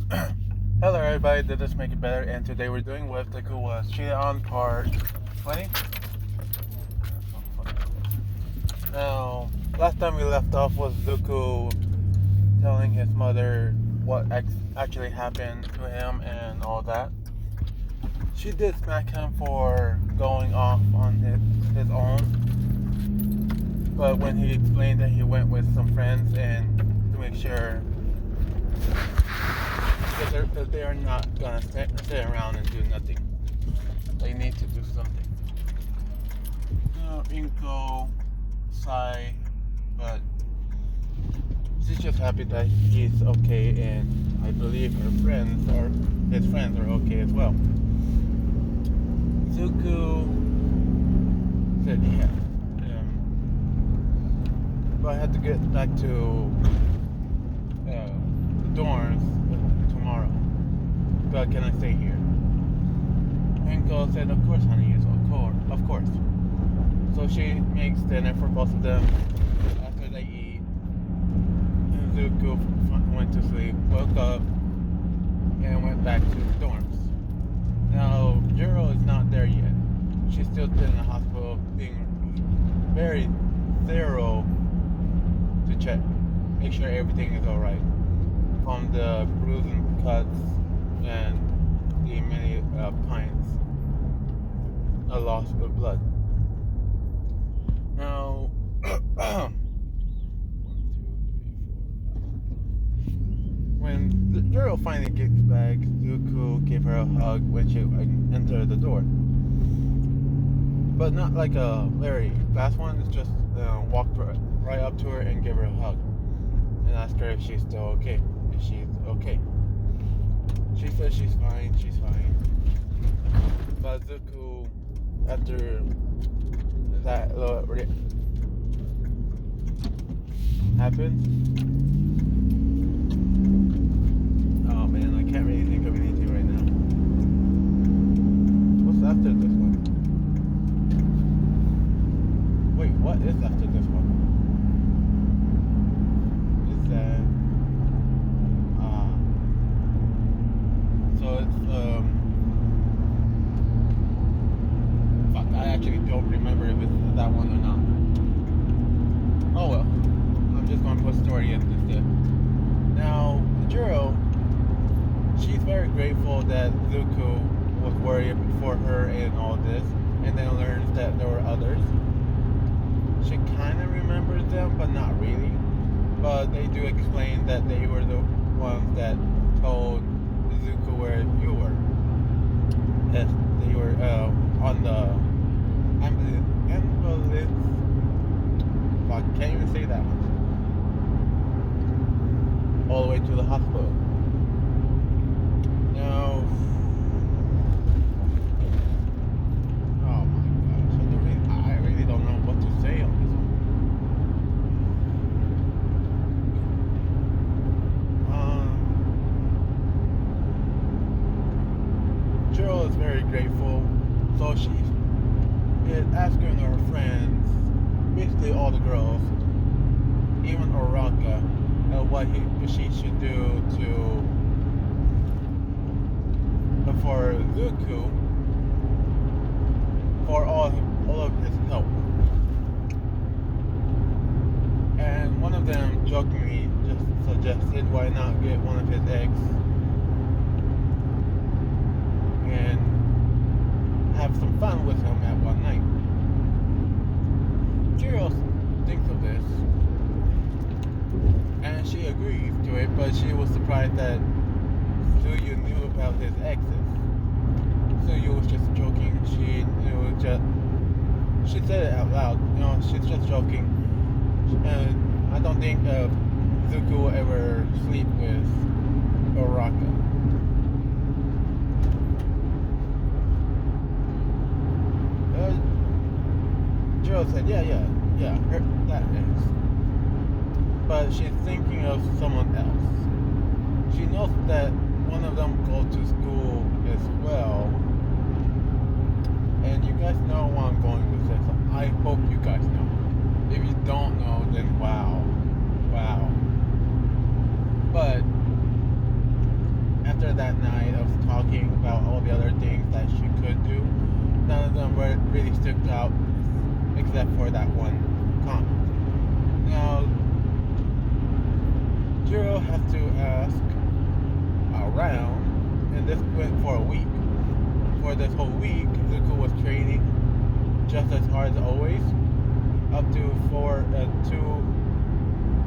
Hello everybody, did this make it better? And today we're doing with deku was cheated on part 20. Now, last time we left off was Zuko telling his mother what actually happened to him and all that. She did smack him for going off on his own, but when he explained that he went with some friends and to make sure that they are not gonna stay around and do nothing. They need to do something. Inko, Sai, but she's just happy that he's okay, and I believe his friends are okay as well. Zuko said yeah, but I had to get back to the dorms tomorrow. But can I stay here? Inko said, of course, honey, yes, of course. So she makes dinner for both of them. After they eat, Zuko went to sleep, woke up, and went back to the dorms. Now, Juro is not there yet. She's still in the hospital, being very thorough to check, make sure everything is alright. From the bruises and cuts and the many pints of loss of blood. Now, 1, 2, 3, 4, 5. When the girl finally gets back, Zuko gave her a hug when she entered the door. But not like a very fast one, it's just walked right up to her and gave her a hug. And asked her if she's still okay. If she's okay. She said she's fine. But Zuko, after that happened, oh man, I can't really think of anything right now. What's after this one? Wait, what is after this one? Is that so it's fuck, I actually don't remember if it's that one or not. Oh well, I'm just gonna put story in instead. Now, Juro, she's very grateful that Zuko was worried for her and all this, and then learns that there were others. She kind of remembers them, but not really. But they do explain that they were the ones that told Zuko where you were. Yes, they were on the ambulance. Fuck, can't even say that one. All the way to the hospital. Now, oh my gosh, I really don't know what to say on this one. Cheryl is very grateful, so she is asking her friends, basically all the girls, even Oraka, what she should do for Zuko for all of his help. And one of them jokingly just suggested why not get one of his eggs and have some fun with him at one night. Jiro thinks of this and she agrees to it, but she was surprised that Suyu knew about his exes. Suyu was just joking. She said it out loud. She's just joking. And I don't think Zuko will ever sleep with Oraka. Jiro said, yeah, that is. But she's thinking of someone else. She knows that one of them goes to school as well. And you guys know what I'm going to say, so I hope you guys know. If you don't know, then wow. But about all the other things that she could do. None of them were really stuck out except for that one comment. Now, Jiro has to ask around, and this went for a week. For this whole week, Zuko was training just as hard as always, up to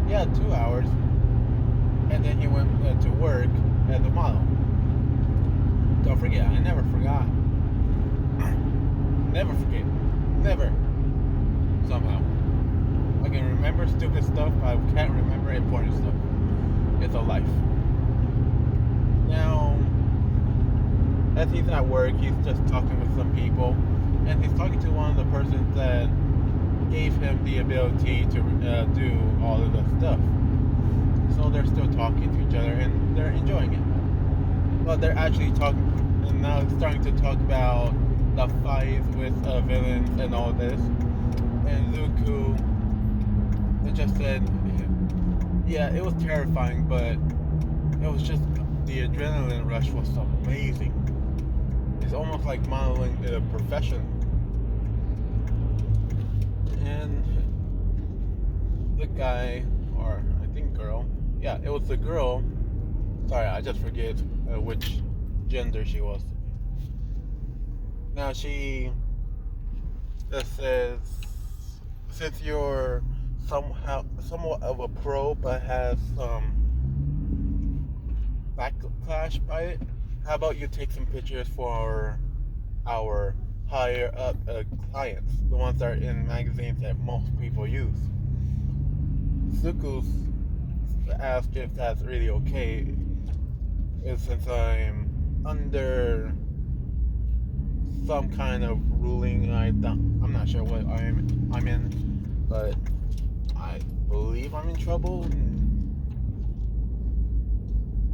2 hours, and then he went to work as a model. Don't forget, I never forgot. Never forget. Never. Somehow. I can remember stupid stuff, but I can't remember important stuff. It's a life. Now, as he's at work, he's just talking with some people, and he's talking to one of the persons that gave him the ability to do all of the stuff. So they're still talking to each other, and they're enjoying it. But they're actually talking, and now starting to talk about the fights with villains and all this. And Zuko just said, yeah, it was terrifying, but it was just, the adrenaline rush was amazing. It's almost like modeling a profession. And the guy, or I think girl, yeah, it was the girl. Sorry, I just forget which gender she was. Now she just says, since you're somewhat of a pro, but has some backlash by it, how about you take some pictures for our higher up clients, the ones that are in magazines that most people use. Zuko asked if that's really okay, since I'm under some kind of ruling. I'm not sure what I'm in, but I believe I'm in trouble.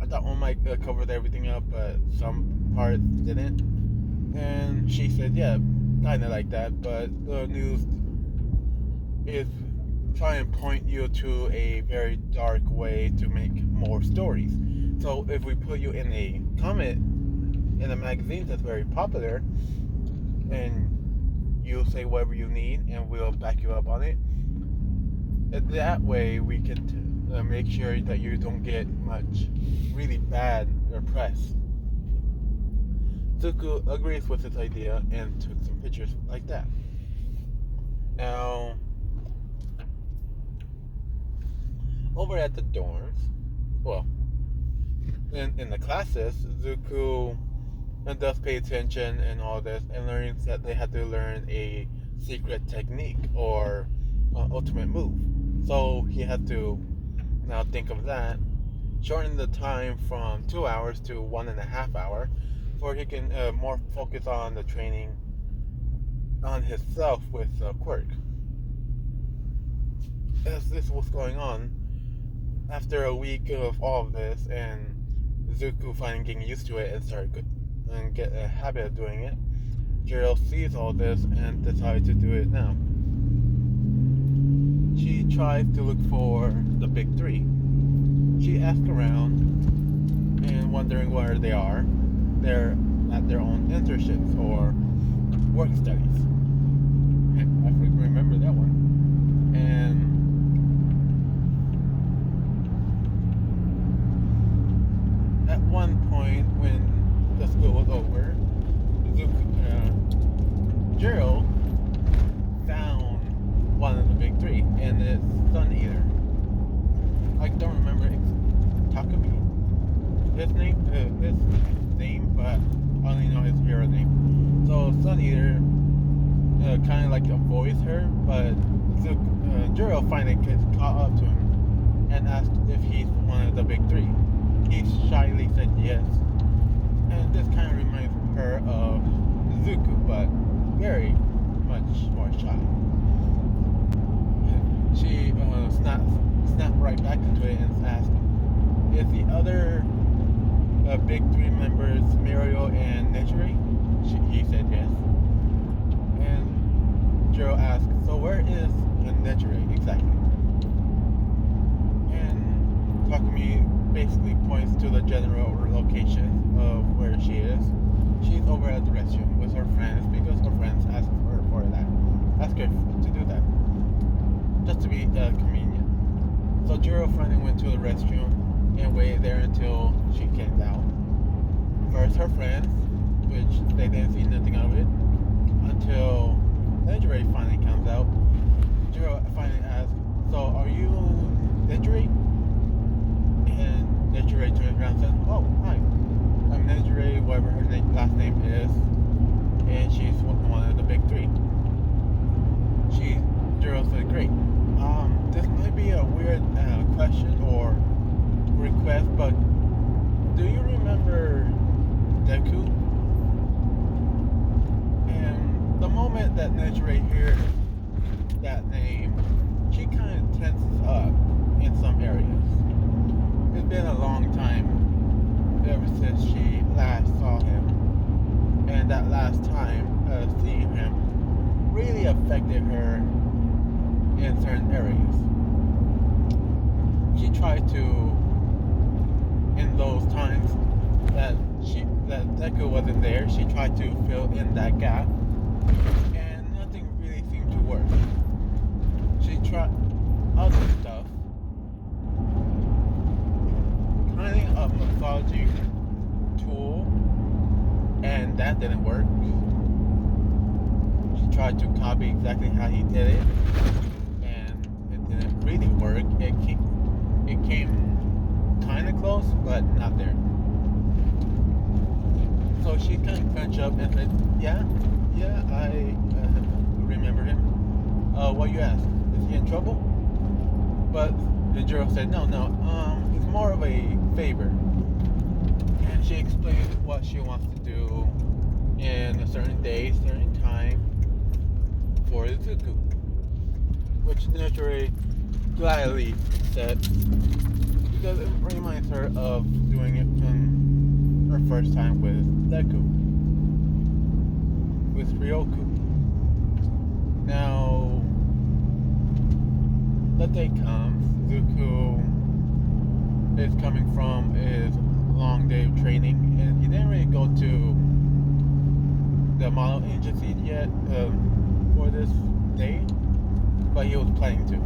I thought one might covered everything up, but some parts didn't. And she said, yeah, kind of like that, but the news is trying to point you to a very dark way to make more stories. So if we put you in a comment in a magazine that's very popular, and you'll say whatever you need, and we'll back you up on it, that way we can make sure that you don't get much really bad press. Zuko agrees with this idea and took some pictures like that. Now, over at the dorms, well, in the classes, Zuko does pay attention and all this, and learns that they had to learn a secret technique or ultimate move. So he had to now think of that, shorten the time from 2 hours to 1.5 hours, for he can more focus on the training on himself with Quirk. As this was going on, after a week of all of this, and Zuko finally getting used to it and get a habit of doing it, Jiro sees all this and decides to do it now. She tries to look for the big three. She asks around and wondering where they are. They're at their own internships or work studies. I remember that one. And at one point when the school was over, Jiro found one of the big three, and it's Sun Eater. I don't remember Takumi, his name, but I only know his hero name. So Sun Eater kind of like avoids her, but Jiro finally gets caught up to him and asked if he's one of the big three. He shyly said yes, and this kind of reminds her of Zuko, but very much more shy. She snapped right back into it and asked, is the other big three members Muriel and Nejire? He said yes. And Jiro asked, so where is Nejire exactly? And Takumi basically points to the general location of where she is. she's over at the restroom with her friends because her friends asked her for that. Asked her to do that, just to be convenient. So Jiro finally went to the restroom and waited there until she came out. First, her friends, which they didn't see nothing of it until Nedry finally comes out. Jiro finally asks, "So are you Nedry?" And Nedry turns around and says, "Oh, hi. I'm Nedry, whatever her last name is, and she's one of the big three." Jiro said, "Great. This might be a weird question or request, but do you remember deku?" And the moment that Nedry hears that name, she kind of tenses up in some areas. It's been a long time ever since she last saw him, and that last time seeing him really affected her in certain areas. She tried to, in those times that Deku wasn't there, she tried to fill in that gap, and nothing really seemed to work. She tried other stuff, kind of a mythology tool, and that didn't work. She tried to copy exactly how he did it, and it didn't really work. It came kind of close, but not there. So she kind of crunched up and said, yeah, I remember him. What you asked? Is he in trouble?" But the girl said, no, it's more of a favor. And she explained what she wants to do in a certain day, certain time for Izuku, which Nature gladly said because it reminds her of doing it in her first time with Deku, with Ryoku. Now, the day comes, Zuko is coming from his long day of training, and he didn't really go to the model agency yet for this day, but he was planning to.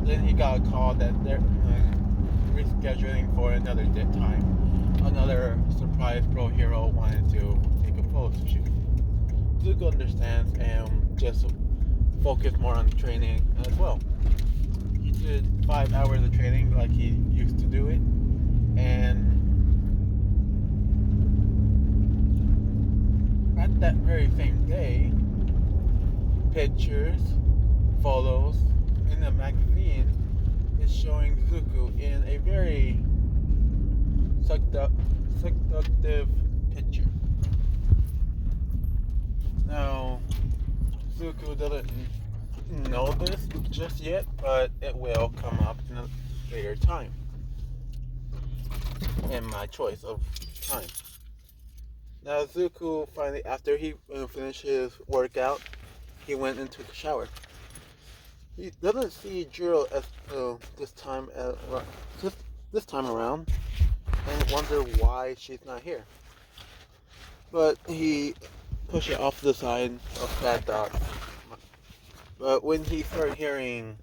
Then he got a call that they're rescheduling for another time. Another surprise pro hero wanted to take a photo shoot. Zuko understands and just focus more on training as well. He did 5 hours of training like he used to do it, and at that very same day, pictures, photos in the magazine is showing Zuko in a very seductive picture. Now, Zuko doesn't know this just yet, but it will come up in a later time. In my choice of time. Now, Zuko finally, after he finished his workout, he went into the shower. He doesn't see Jiro as this time around, and wonder why she's not here. But he pushed it off to the side of bad thoughts. But when he started hearing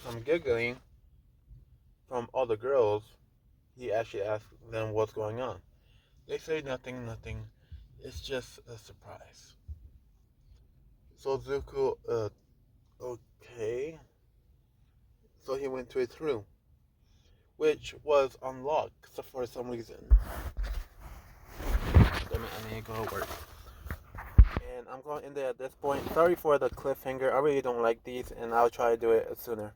some giggling from all the girls, he actually asked them what's going on. They say nothing. It's just a surprise. So Zuko, okay. So he went to his room, which was unlocked for some reason. I need to go to work. And I'm going to end it at this point. Sorry for the cliffhanger. I really don't like these, and I'll try to do it sooner.